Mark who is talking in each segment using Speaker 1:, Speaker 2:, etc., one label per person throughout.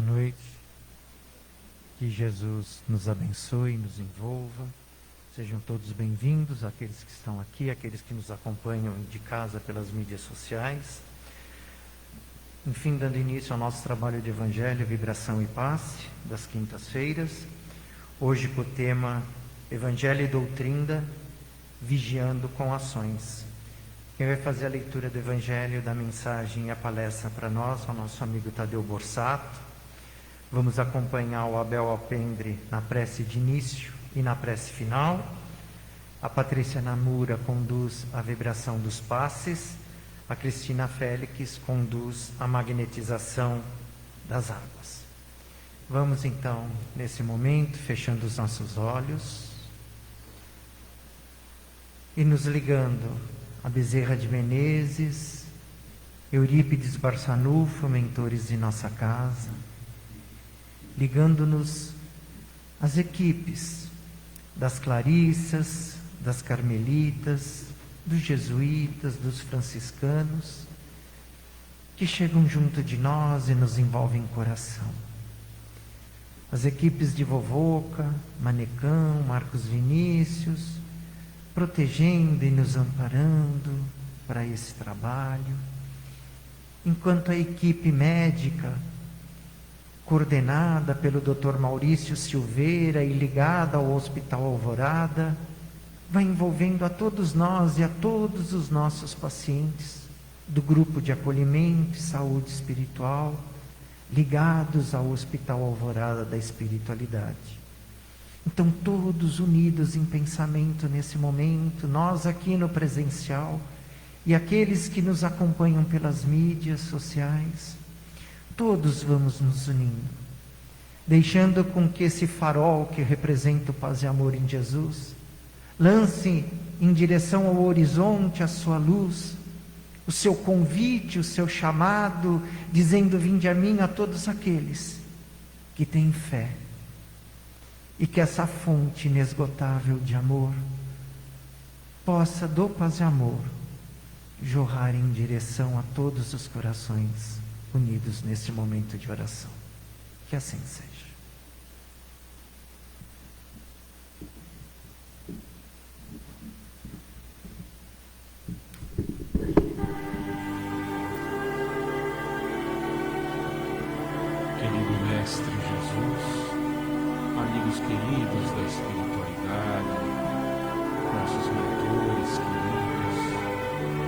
Speaker 1: noite. Que Jesus nos abençoe, nos envolva. Sejam todos bem-vindos, aqueles que estão aqui, aqueles que nos acompanham de casa pelas mídias sociais. Enfim, dando início ao nosso trabalho de Evangelho, Vibração e Passe, das quintas-feiras. Hoje com o tema Evangelho e Doutrina, Vigiando com Ações. Quem vai fazer a leitura do Evangelho, da mensagem e a palestra para nós é o nosso amigo Tadeu Borsato. Vamos acompanhar o Abel Alpendre na prece de início e na prece final. A Patrícia Namura conduz a vibração dos passes. A Cristina Félix conduz a magnetização das águas. Vamos então, nesse momento, fechando os nossos olhos e nos ligando a Bezerra de Menezes, Eurípides Barçanufo, mentores de nossa casa, ligando-nos às equipes das Clarissas, das Carmelitas, dos Jesuítas, dos Franciscanos, que chegam junto de nós e nos envolvem em coração. As equipes de Vovoca, Manecão, Marcos Vinícius, protegendo e nos amparando para esse trabalho, enquanto a equipe médica, coordenada pelo Dr. Maurício Silveira e ligada ao Hospital Alvorada, vai envolvendo a todos nós e a todos os nossos pacientes do grupo de acolhimento e saúde espiritual, ligados ao Hospital Alvorada da Espiritualidade. Então, todos unidos em pensamento nesse momento, nós aqui no presencial e aqueles que nos acompanham pelas mídias sociais, todos vamos nos unindo, deixando com que esse farol que representa o paz e amor em Jesus, lance em direção ao horizonte a sua luz, o seu convite, o seu chamado, dizendo: vinde a mim a todos aqueles que têm fé. E que essa fonte inesgotável de amor possa, do paz e amor, jorrar em direção a todos os corações unidos neste momento de oração. Que assim seja.
Speaker 2: Querido Mestre Jesus, amigos queridos da espiritualidade, nossos mentores queridos,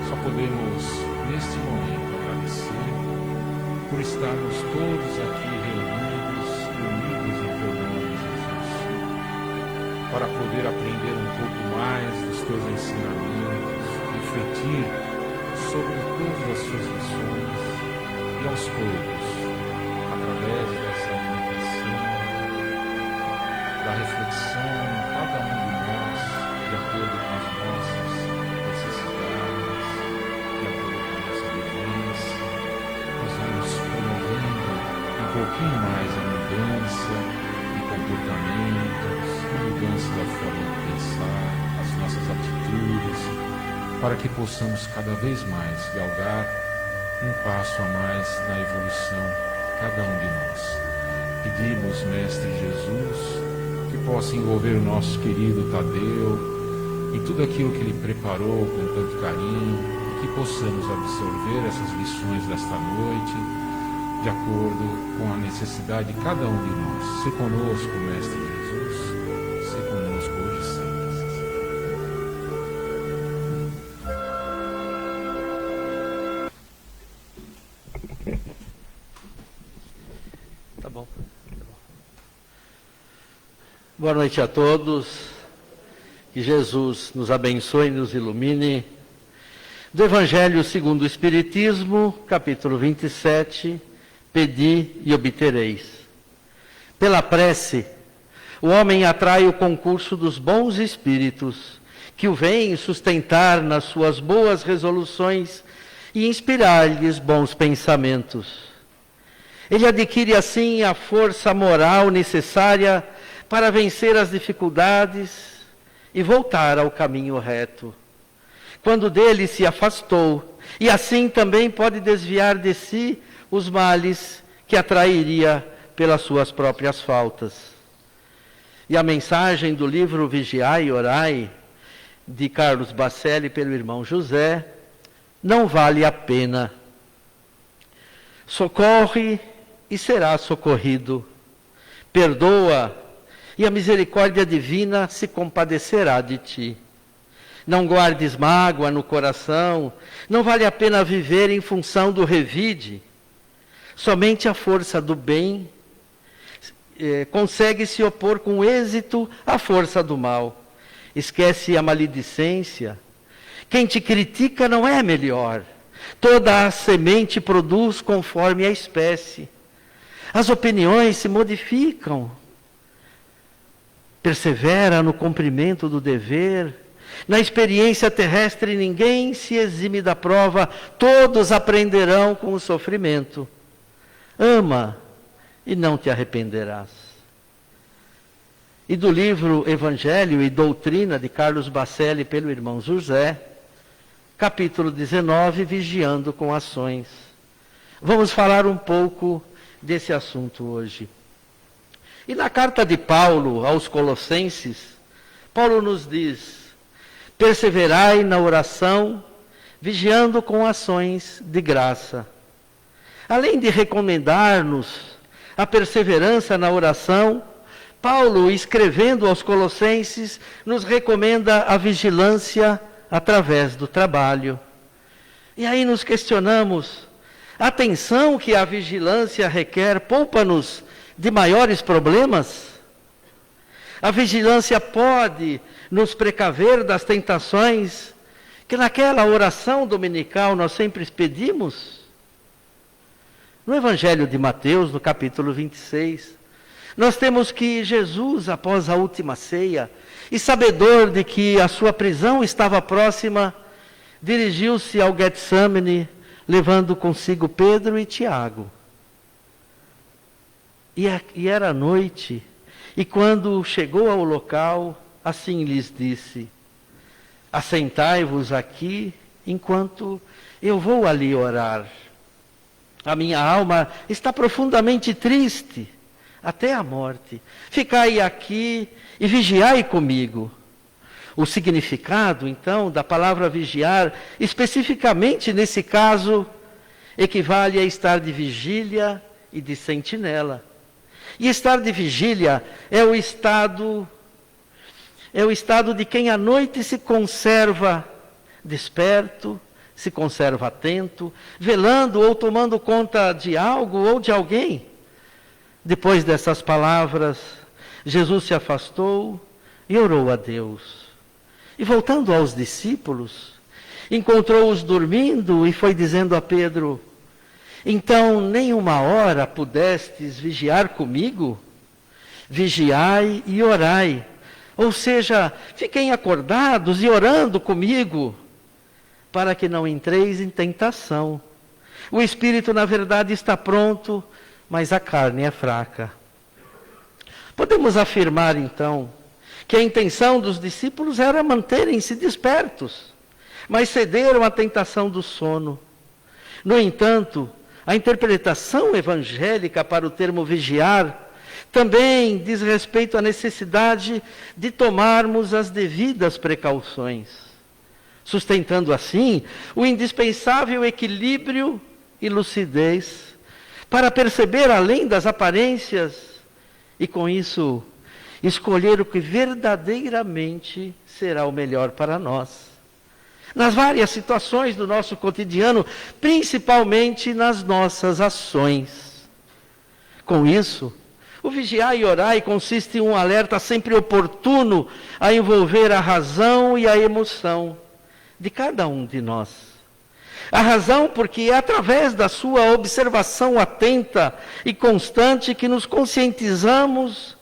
Speaker 2: só podemos neste momento agradecer por estarmos todos aqui reunidos e unidos em teu nome, Jesus, para poder aprender um pouco mais dos teus ensinamentos, refletir sobre todas as suas lições e aos poucos, através dessa meditação, da reflexão em cada um de nós, de acordo com as nossas necessidades, de acordo com a nossa vivência, nós vamos promovendo um pouquinho mais a mudança de comportamentos, a mudança da forma de pensar, as nossas atitudes, para que possamos cada vez mais galgar um passo a mais na evolução, cada um de nós. Pedimos, Mestre Jesus, que possa envolver o nosso querido Tadeu em tudo aquilo que ele preparou com tanto carinho, e que possamos absorver essas lições desta noite de acordo com a necessidade de cada um de nós. Se conosco, Mestre Jesus, se conosco hoje e sempre.
Speaker 3: Tá bom. Boa noite a todos, que Jesus nos abençoe e nos ilumine. Do Evangelho segundo o Espiritismo, capítulo 27, Pedi e obtereis. Pela prece, o homem atrai o concurso dos bons espíritos, que o vêm sustentar nas suas boas resoluções e inspirar-lhes bons pensamentos. Ele adquire assim a força moral necessária para vencer as dificuldades e voltar ao caminho reto. Quando dele se afastou, e assim também pode desviar de si os males que atrairia pelas suas próprias faltas. E a mensagem do livro Vigiai e Orai, de Carlos Bacelli, pelo irmão José, não vale a pena. Socorre e será socorrido. Perdoa e a misericórdia divina se compadecerá de ti. Não guardes mágoa no coração, não vale a pena viver em função do revide. Somente a força do bem consegue se opor com êxito à força do mal. Esquece a maledicência. Quem te critica não é melhor. Toda a semente produz conforme a espécie. As opiniões se modificam. Persevera no cumprimento do dever. Na experiência terrestre ninguém se exime da prova, todos aprenderão com o sofrimento. Ama e não te arrependerás. E do livro Evangelho e Doutrina, de Carlos Bacelli, pelo irmão José, capítulo 19, Vigiando com Ações. Vamos falar um pouco desse assunto hoje. E na carta de Paulo aos Colossenses, Paulo nos diz: perseverai na oração, vigiando com ações de graça. Além de recomendar-nos a perseverança na oração, Paulo, escrevendo aos Colossenses, nos recomenda a vigilância através do trabalho. E aí nos questionamos: a atenção que a vigilância requer poupa-nos de maiores problemas? A vigilância pode nos precaver das tentações que naquela oração dominical nós sempre pedimos? No Evangelho de Mateus, no capítulo 26, nós temos que Jesus, após a última ceia, e sabedor de que a sua prisão estava próxima, dirigiu-se ao Getsemane, levando consigo Pedro e Tiago. E era noite, e quando chegou ao local, assim lhes disse: assentai-vos aqui, enquanto eu vou ali orar. A minha alma está profundamente triste, até a morte. Ficai aqui e vigiai comigo. O significado, então, da palavra vigiar, especificamente nesse caso, equivale a estar de vigília e de sentinela. E estar de vigília é o estado de quem à noite se conserva desperto, se conserva atento, velando ou tomando conta de algo ou de alguém. Depois dessas palavras, Jesus se afastou e orou a Deus. E voltando aos discípulos, encontrou-os dormindo e foi dizendo a Pedro: então nem uma hora pudestes vigiar comigo? Vigiai e orai. Ou seja, fiquem acordados e orando comigo, para que não entreis em tentação. O espírito, na verdade, está pronto, mas a carne é fraca. Podemos afirmar, então, que a intenção dos discípulos era manterem-se despertos, mas cederam à tentação do sono. No entanto, a interpretação evangélica para o termo vigiar também diz respeito à necessidade de tomarmos as devidas precauções, sustentando assim o indispensável equilíbrio e lucidez para perceber além das aparências e, com isso, escolher o que verdadeiramente será o melhor para nós. Nas várias situações do nosso cotidiano, principalmente nas nossas ações. Com isso, o vigiar e orar consiste em um alerta sempre oportuno a envolver a razão e a emoção de cada um de nós. A razão porque é através da sua observação atenta e constante que nos conscientizamos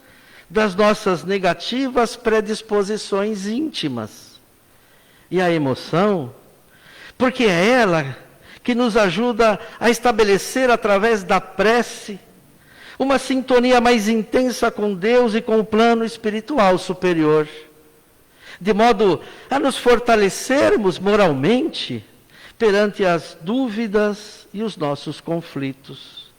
Speaker 3: das nossas negativas predisposições íntimas. E a emoção, porque é ela que nos ajuda a estabelecer através da prece uma sintonia mais intensa com Deus e com o plano espiritual superior, de modo a nos fortalecermos moralmente perante as dúvidas e os nossos conflitos.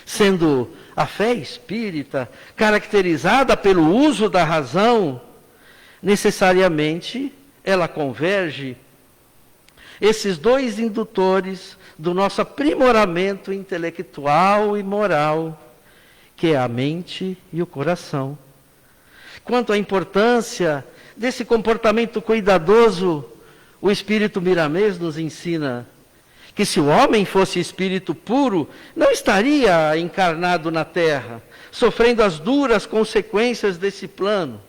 Speaker 3: Sendo A fé espírita, caracterizada pelo uso da razão, necessariamente ela converge esses dois indutores do nosso aprimoramento intelectual e moral, que é a mente e o coração. Quanto à importância desse comportamento cuidadoso, o Espírito Miramês nos ensina que se o homem fosse espírito puro, não estaria encarnado na terra, sofrendo as duras consequências desse plano.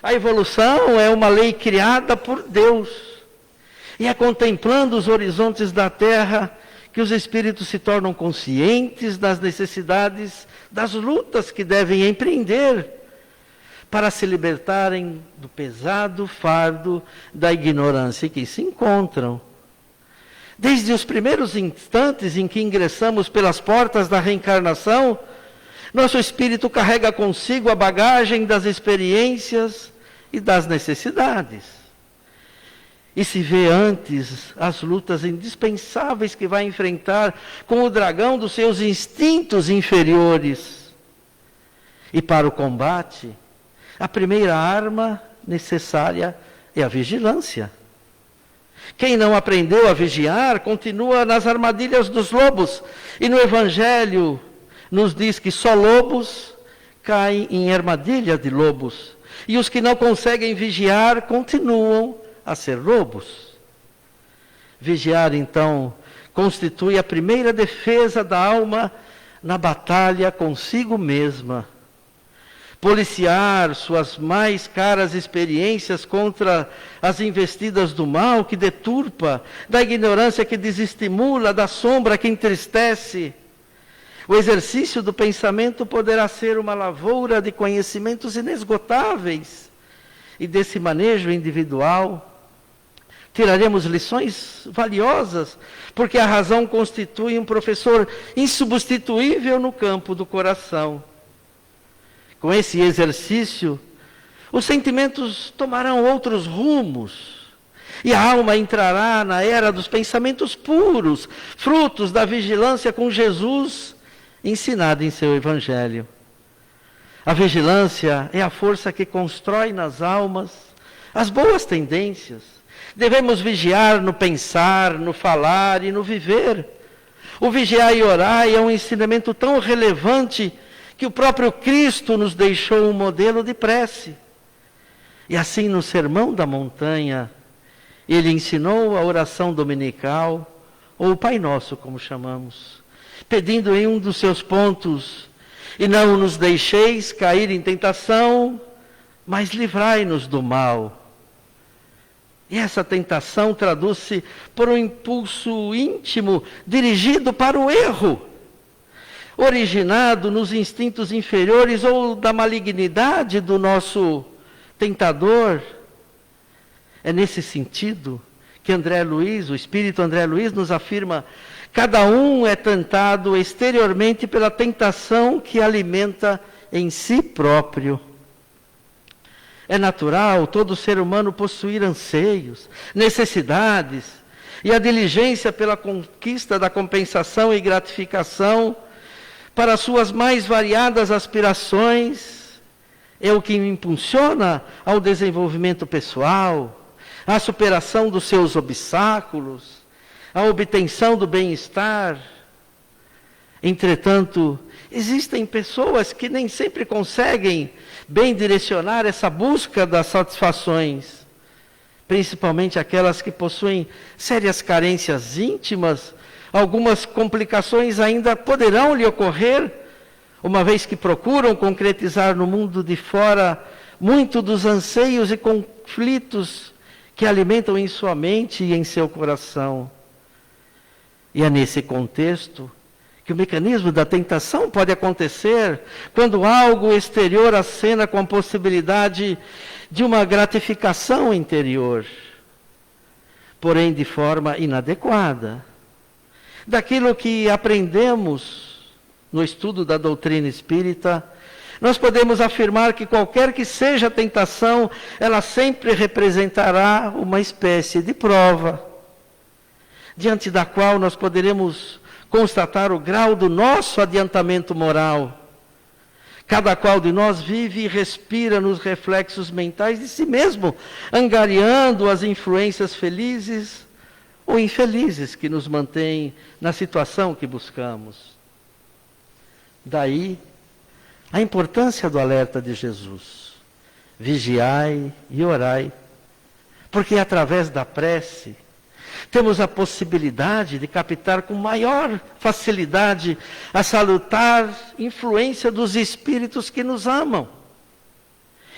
Speaker 3: A evolução é uma lei criada por Deus. E é contemplando os horizontes da terra que os espíritos se tornam conscientes das necessidades, das lutas que devem empreender para se libertarem do pesado fardo da ignorância em que se encontram. Desde os primeiros instantes em que ingressamos pelas portas da reencarnação, nosso espírito carrega consigo a bagagem das experiências e das necessidades. E se vê antes as lutas indispensáveis que vai enfrentar com o dragão dos seus instintos inferiores. E para o combate, a primeira arma necessária é a vigilância. Quem não aprendeu a vigiar, continua nas armadilhas dos lobos. E no Evangelho nos diz que só lobos caem em armadilha de lobos. E os que não conseguem vigiar, continuam a ser lobos. Vigiar, então, constitui a primeira defesa da alma na batalha consigo mesma. Policiar suas mais caras experiências contra as investidas do mal que deturpa, da ignorância que desestimula, da sombra que entristece. O exercício do pensamento poderá ser uma lavoura de conhecimentos inesgotáveis. E desse manejo individual, tiraremos lições valiosas, porque a razão constitui um professor insubstituível no campo do coração. Com esse exercício, os sentimentos tomarão outros rumos, e a alma entrará na era dos pensamentos puros, frutos da vigilância com Jesus, ensinado em seu Evangelho. A vigilância é a força que constrói nas almas as boas tendências. Devemos vigiar no pensar, no falar e no viver. O vigiar e orar é um ensinamento tão relevante que o próprio Cristo nos deixou um modelo de prece. E assim no Sermão da Montanha, ele ensinou a oração dominical, ou o Pai Nosso, como chamamos, pedindo em um dos seus pontos: e não nos deixeis cair em tentação, mas livrai-nos do mal. E essa tentação traduz-se por um impulso íntimo dirigido para o erro, originado nos instintos inferiores ou da malignidade do nosso tentador. É nesse sentido que André Luiz, o espírito André Luiz, nos afirma: cada um é tentado exteriormente pela tentação que alimenta em si próprio. É natural todo ser humano possuir anseios, necessidades, e a diligência pela conquista da compensação e gratificação para suas mais variadas aspirações é o que impulsiona ao desenvolvimento pessoal, à superação dos seus obstáculos, à obtenção do bem-estar. Entretanto, existem pessoas que nem sempre conseguem bem direcionar essa busca das satisfações, principalmente aquelas que possuem sérias carências íntimas. Algumas complicações ainda poderão lhe ocorrer, uma vez que procuram concretizar no mundo de fora muito dos anseios e conflitos que alimentam em sua mente e em seu coração. E é nesse contexto que o mecanismo da tentação pode acontecer quando algo exterior acena com a possibilidade de uma gratificação interior, porém de forma inadequada. Daquilo que aprendemos no estudo da doutrina espírita, nós podemos afirmar que qualquer que seja a tentação, ela sempre representará uma espécie de prova, diante da qual nós poderemos constatar o grau do nosso adiantamento moral. Cada qual de nós vive e respira nos reflexos mentais de si mesmo, angariando as influências felizes ou infelizes que nos mantêm na situação que buscamos. Daí a importância do alerta de Jesus. Vigiai e orai, porque através da prece temos a possibilidade de captar com maior facilidade a salutar influência dos espíritos que nos amam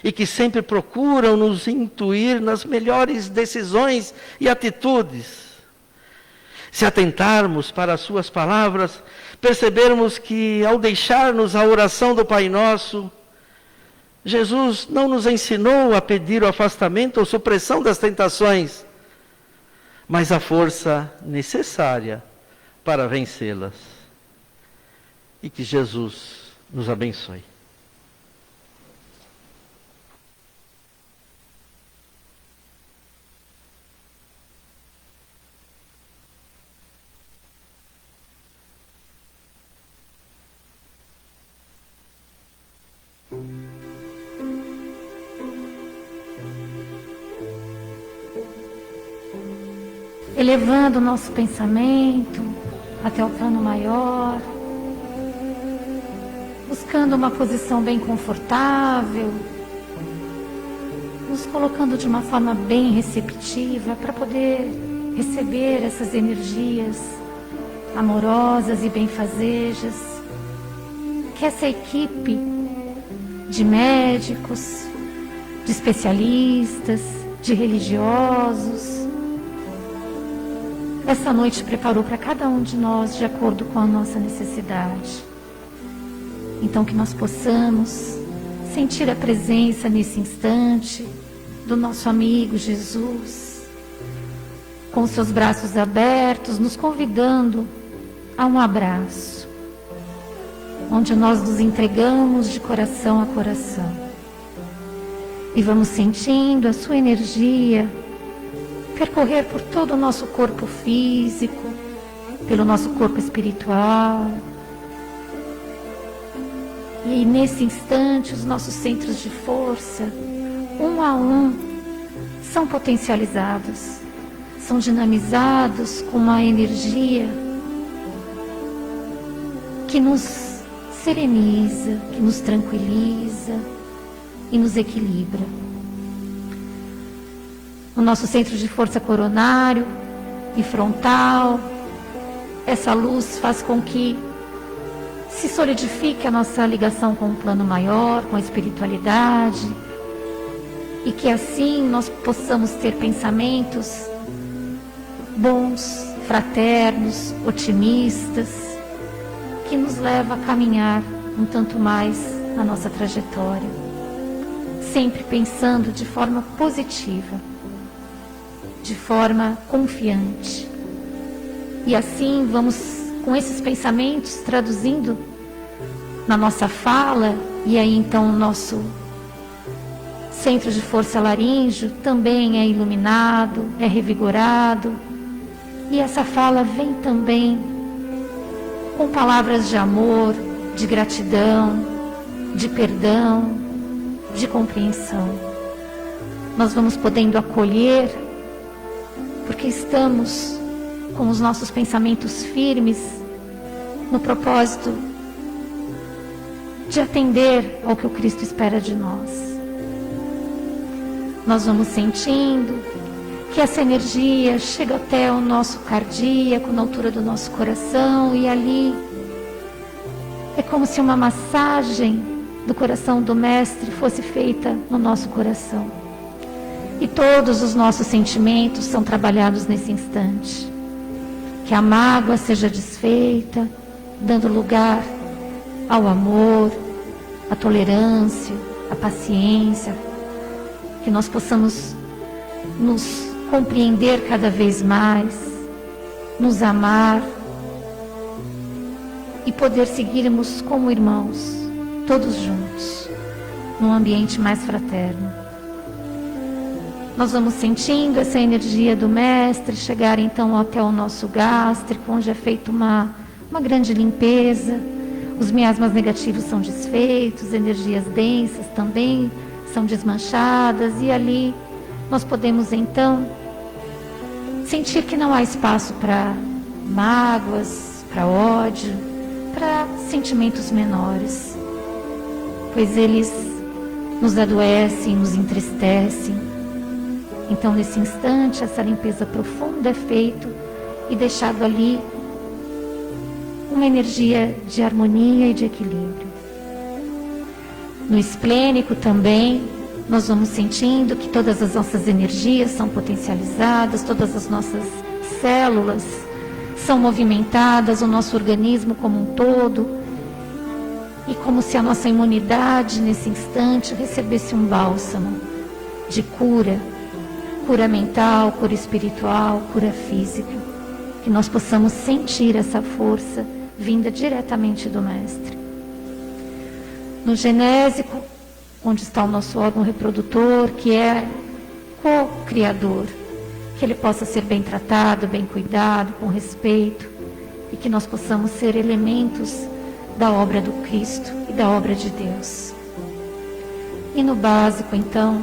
Speaker 3: e que sempre procuram nos intuir nas melhores decisões e atitudes. Se atentarmos para as suas palavras, percebermos que ao deixar-nos a oração do Pai Nosso, Jesus não nos ensinou a pedir o afastamento ou supressão das tentações, mas a força necessária para vencê-las. E que Jesus nos abençoe.
Speaker 4: Elevando o nosso pensamento até o plano maior, buscando uma posição bem confortável, nos colocando de uma forma bem receptiva para poder receber essas energias amorosas e benfazejas que essa equipe de médicos, de especialistas, de religiosos, essa noite preparou para cada um de nós de acordo com a nossa necessidade. Então que nós possamos sentir a presença nesse instante do nosso amigo Jesus, com os seus braços abertos, nos convidando a um abraço, onde nós nos entregamos de coração a coração. E vamos sentindo a sua energia percorrer por todo o nosso corpo físico, pelo nosso corpo espiritual. E nesse instante, os nossos centros de força, um a um, são potencializados, são dinamizados com uma energia que nos sereniza, que nos tranquiliza e nos equilibra. No nosso centro de força coronário e frontal, essa luz faz com que se solidifique a nossa ligação com o plano maior, com a espiritualidade, e que assim nós possamos ter pensamentos bons, fraternos, otimistas, que nos leva a caminhar um tanto mais na nossa trajetória, sempre pensando de forma positiva, de forma confiante. E assim vamos, com esses pensamentos, traduzindo na nossa fala, e aí então o nosso centro de força laríngeo também é iluminado, é revigorado, e essa fala vem também com palavras de amor, de gratidão, de perdão, de compreensão. Nós vamos podendo acolher, porque estamos com os nossos pensamentos firmes no propósito de atender ao que o Cristo espera de nós. Nós vamos sentindo que essa energia chega até o nosso cardíaco, na altura do nosso coração, e ali é como se uma massagem do coração do Mestre fosse feita no nosso coração. E todos os nossos sentimentos são trabalhados nesse instante. Que a mágoa seja desfeita, dando lugar ao amor, à tolerância, à paciência. Que nós possamos nos compreender cada vez mais, nos amar e poder seguirmos como irmãos, todos juntos, num ambiente mais fraterno. Nós vamos sentindo essa energia do Mestre chegar então até o nosso gástrico, onde é feita uma uma grande limpeza, os miasmas negativos são desfeitos, energias densas também são desmanchadas, e ali nós podemos então sentir que não há espaço para mágoas, para ódio, para sentimentos menores, pois eles nos adoecem, nos entristecem. Então, nesse instante, essa limpeza profunda é feita e deixado ali uma energia de harmonia e de equilíbrio. No esplênico também, nós vamos sentindo que todas as nossas energias são potencializadas, todas as nossas células são movimentadas, o nosso organismo como um todo, e como se a nossa imunidade nesse instante recebesse um bálsamo de cura, cura mental, cura espiritual, cura física, que nós possamos sentir essa força vinda diretamente do Mestre. No genésico, onde está o nosso órgão reprodutor, que é co-criador, que ele possa ser bem tratado, bem cuidado, com respeito, e que nós possamos ser elementos da obra do Cristo e da obra de Deus. E no básico, então,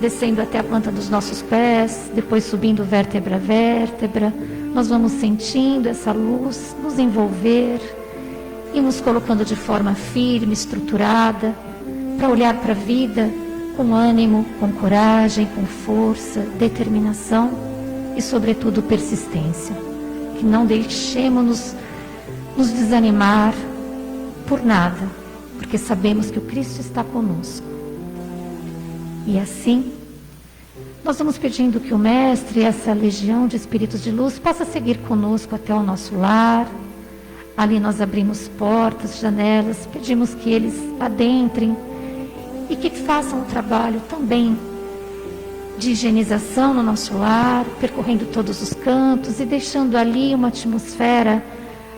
Speaker 4: descendo até a planta dos nossos pés, depois subindo vértebra a vértebra, nós vamos sentindo essa luz nos envolver e nos colocando de forma firme, estruturada, para olhar para a vida com ânimo, com coragem, com força, determinação e, sobretudo, persistência. Que não deixemos nos desanimar por nada, porque sabemos que o Cristo está conosco. E assim, nós vamos pedindo que o Mestre, essa legião de espíritos de luz, possa seguir conosco até o nosso lar. Ali nós abrimos portas, janelas, pedimos que eles adentrem e que façam um trabalho também de higienização no nosso lar, percorrendo todos os cantos e deixando ali uma atmosfera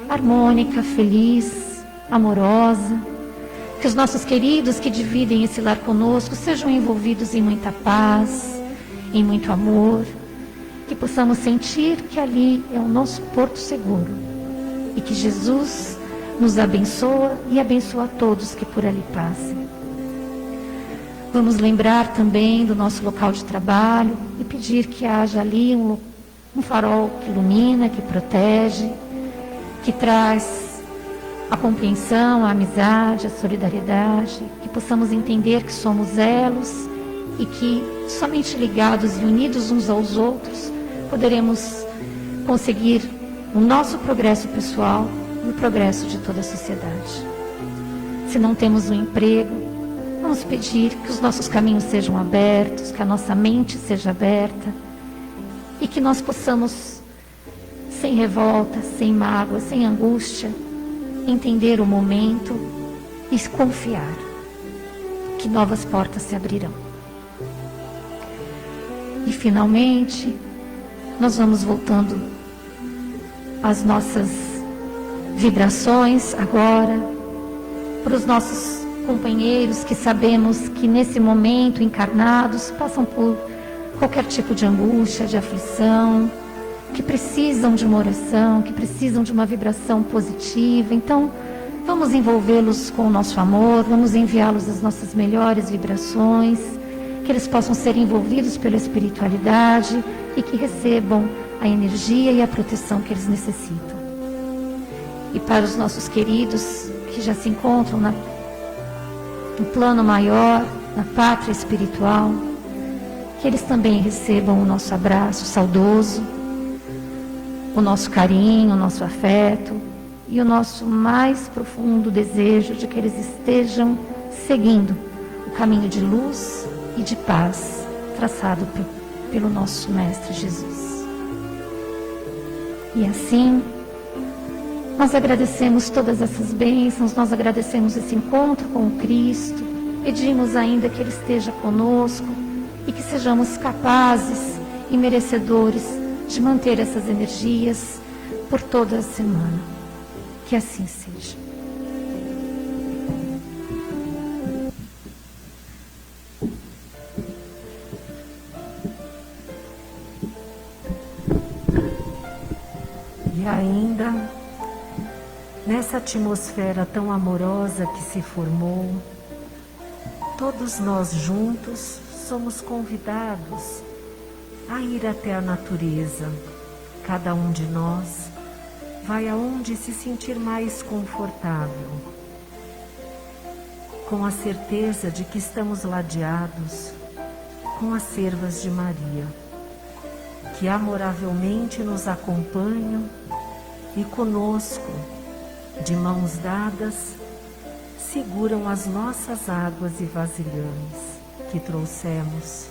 Speaker 4: harmônica, feliz, amorosa. Que os nossos queridos que dividem esse lar conosco sejam envolvidos em muita paz, em muito amor, que possamos sentir que ali é o nosso porto seguro e que Jesus nos abençoa e abençoa a todos que por ali passem. Vamos lembrar também do nosso local de trabalho e pedir que haja ali um farol que ilumina, que protege, que traz a compreensão, a amizade, a solidariedade, que possamos entender que somos elos e que somente ligados e unidos uns aos outros poderemos conseguir o nosso progresso pessoal e o progresso de toda a sociedade. Se não temos um emprego, vamos pedir que os nossos caminhos sejam abertos, que a nossa mente seja aberta e que nós possamos, sem revolta, sem mágoa, sem angústia, entender o momento e confiar que novas portas se abrirão. E finalmente, nós vamos voltando às nossas vibrações agora, para os nossos companheiros que sabemos que nesse momento encarnados passam por qualquer tipo de angústia, de aflição, que precisam de uma oração, que precisam de uma vibração positiva. Então, vamos envolvê-los com o nosso amor, vamos enviá-los as nossas melhores vibrações, que eles possam ser envolvidos pela espiritualidade e que recebam a energia e a proteção que eles necessitam. E para os nossos queridos que já se encontram no plano maior, na pátria espiritual, que eles também recebam o nosso abraço saudoso, o nosso carinho, o nosso afeto e o nosso mais profundo desejo de que eles estejam seguindo o caminho de luz e de paz traçado pelo nosso Mestre Jesus. E assim, nós agradecemos todas essas bênçãos, nós agradecemos esse encontro com o Cristo, pedimos ainda que Ele esteja conosco e que sejamos capazes e merecedores de manter essas energias por toda a semana. Que assim seja. E ainda
Speaker 5: nessa atmosfera tão amorosa que se formou, todos nós juntos somos convidados a ir até a natureza. Cada um de nós vai aonde se sentir mais confortável, com a certeza de que estamos ladeados com as servas de Maria, que amoravelmente nos acompanham e conosco, de mãos dadas, seguram as nossas águas e vasilhames que trouxemos.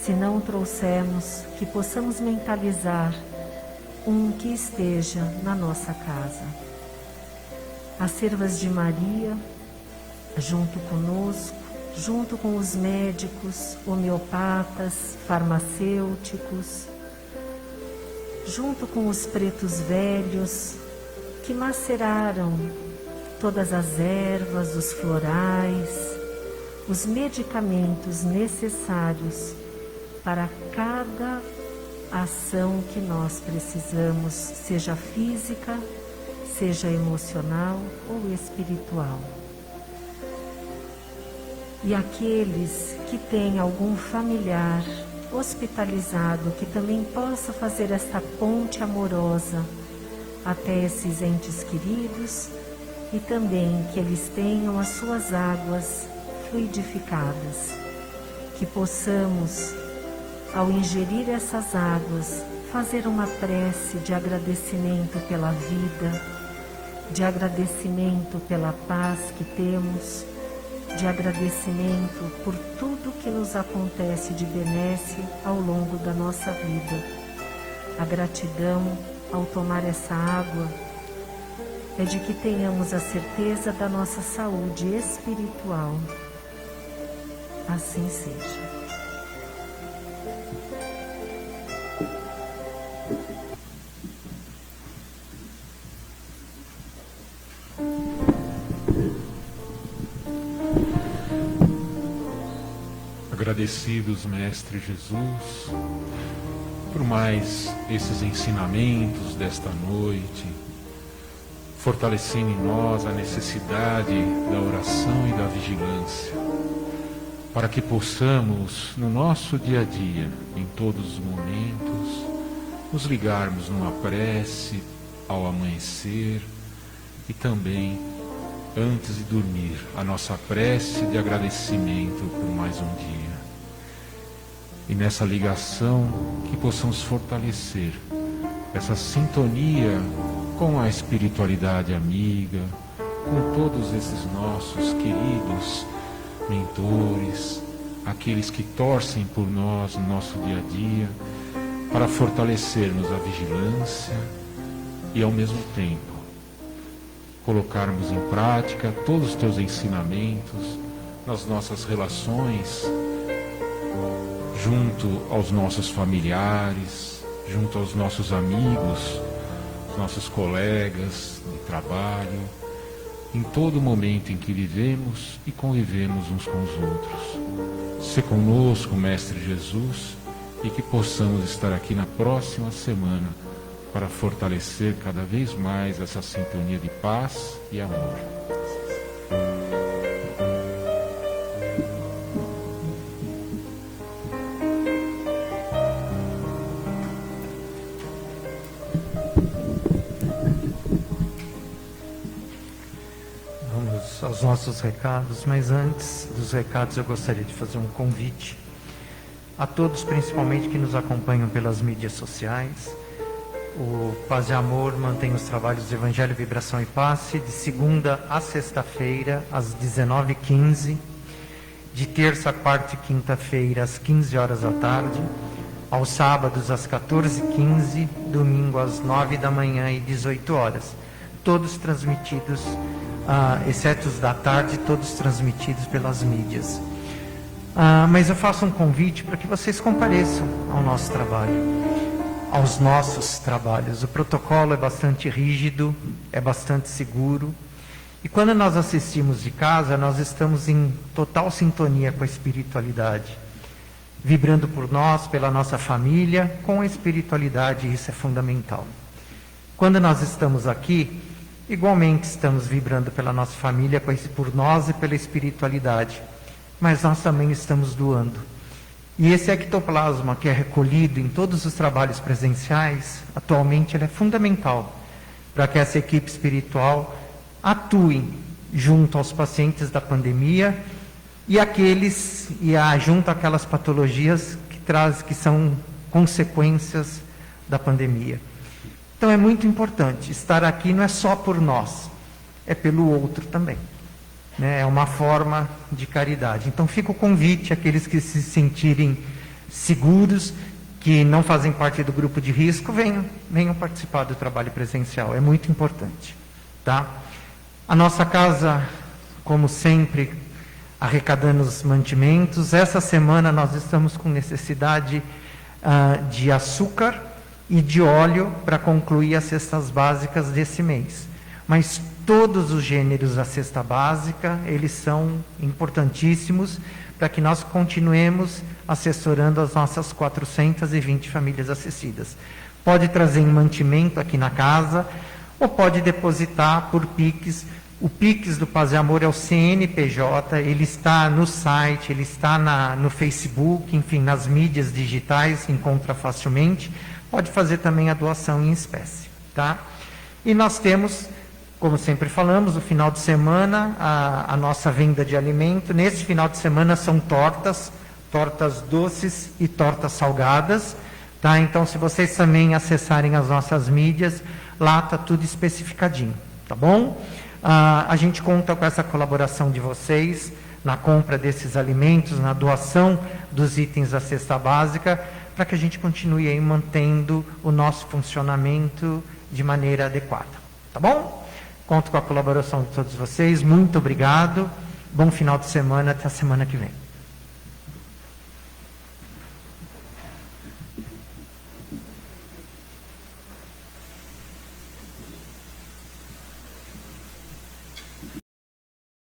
Speaker 5: Se não trouxemos, que possamos mentalizar um que esteja na nossa casa. As servas de Maria, junto conosco, junto com os médicos, homeopatas, farmacêuticos, junto com os pretos velhos, que maceraram todas as ervas, os florais, os medicamentos necessários para cada ação que nós precisamos, seja física, seja emocional ou espiritual. E aqueles que têm algum familiar hospitalizado que também possa fazer esta ponte amorosa até esses entes queridos, e também que eles tenham as suas águas fluidificadas, que possamos, ao ingerir essas águas, fazer uma prece de agradecimento pela vida, de agradecimento pela paz que temos, de agradecimento por tudo que nos acontece de benesse ao longo da nossa vida. A gratidão ao tomar essa água é de que tenhamos a certeza da nossa saúde espiritual. Assim seja.
Speaker 2: Agradecidos, Mestre Jesus, por mais esses ensinamentos desta noite, fortalecendo em nós a necessidade da oração e da vigilância, para que possamos, no nosso dia a dia, em todos os momentos, nos ligarmos numa prece ao amanhecer e também antes de dormir, a nossa prece de agradecimento por mais um dia. E nessa ligação que possamos fortalecer essa sintonia com a espiritualidade amiga, com todos esses nossos queridos mentores, aqueles que torcem por nós no nosso dia a dia, para fortalecermos a vigilância e ao mesmo tempo colocarmos em prática todos os teus ensinamentos nas nossas relações, junto aos nossos familiares, junto aos nossos amigos, nossos colegas de trabalho, em todo momento em que vivemos e convivemos uns com os outros. Se conosco, Mestre Jesus, e que possamos estar aqui na próxima semana para fortalecer cada vez mais essa sintonia de paz e amor.
Speaker 1: Vamos aos nossos recados, mas antes dos recados eu gostaria de fazer um convite a todos, principalmente que nos acompanham pelas mídias sociais. O Paz e Amor mantém os trabalhos de Evangelho, Vibração e Passe de segunda a sexta-feira, às 19h15, de terça, quarta e quinta-feira, às 15 horas da tarde, aos sábados, às 14h15, domingo, às 9 da manhã e 18 horas. Todos transmitidos, exceto os da tarde, todos transmitidos pelas mídias. Mas eu faço um convite para que vocês compareçam ao nosso trabalho, aos nossos trabalhos. O protocolo é bastante rígido, é bastante seguro. E quando nós assistimos de casa, nós estamos em total sintonia com a espiritualidade, vibrando por nós, pela nossa família, com a espiritualidade, isso é fundamental. Quando nós estamos aqui, igualmente estamos vibrando pela nossa família, por nós e pela espiritualidade, mas nós também estamos doando. E esse ectoplasma que é recolhido em todos os trabalhos presenciais, atualmente ele é fundamental para que essa equipe espiritual atue junto aos pacientes da pandemia e junto àquelas patologias que são consequências da pandemia. Então é muito importante, estar aqui não é só por nós, é pelo outro também. É uma forma de caridade. Então fica o convite àqueles que se sentirem seguros, que não fazem parte do grupo de risco, venham participar do trabalho presencial, é muito importante. Tá? A nossa casa, como sempre, arrecadando os mantimentos. Essa semana nós estamos com necessidade de açúcar e de óleo para concluir as cestas básicas desse mês. Mas todos os gêneros da cesta básica, eles são importantíssimos para que nós continuemos assessorando as nossas 420 famílias assistidas. Pode trazer em mantimento aqui na casa, ou pode depositar por Pix. O Pix do Paz e Amor é o CNPJ, ele está no site, ele está no Facebook, enfim, nas mídias digitais, encontra facilmente. Pode fazer também a doação em espécie, tá? E nós temos, como sempre falamos, o final de semana, a nossa venda de alimento. Neste final de semana são tortas doces e tortas salgadas, tá? Então, se vocês também acessarem as nossas mídias, lá está tudo especificadinho, tá bom? A gente conta com essa colaboração de vocês na compra desses alimentos, na doação dos itens da cesta básica, para que a gente continue aí mantendo o nosso funcionamento de maneira adequada, tá bom? Conto com a colaboração de todos vocês, muito obrigado, bom final de semana, até a semana que vem.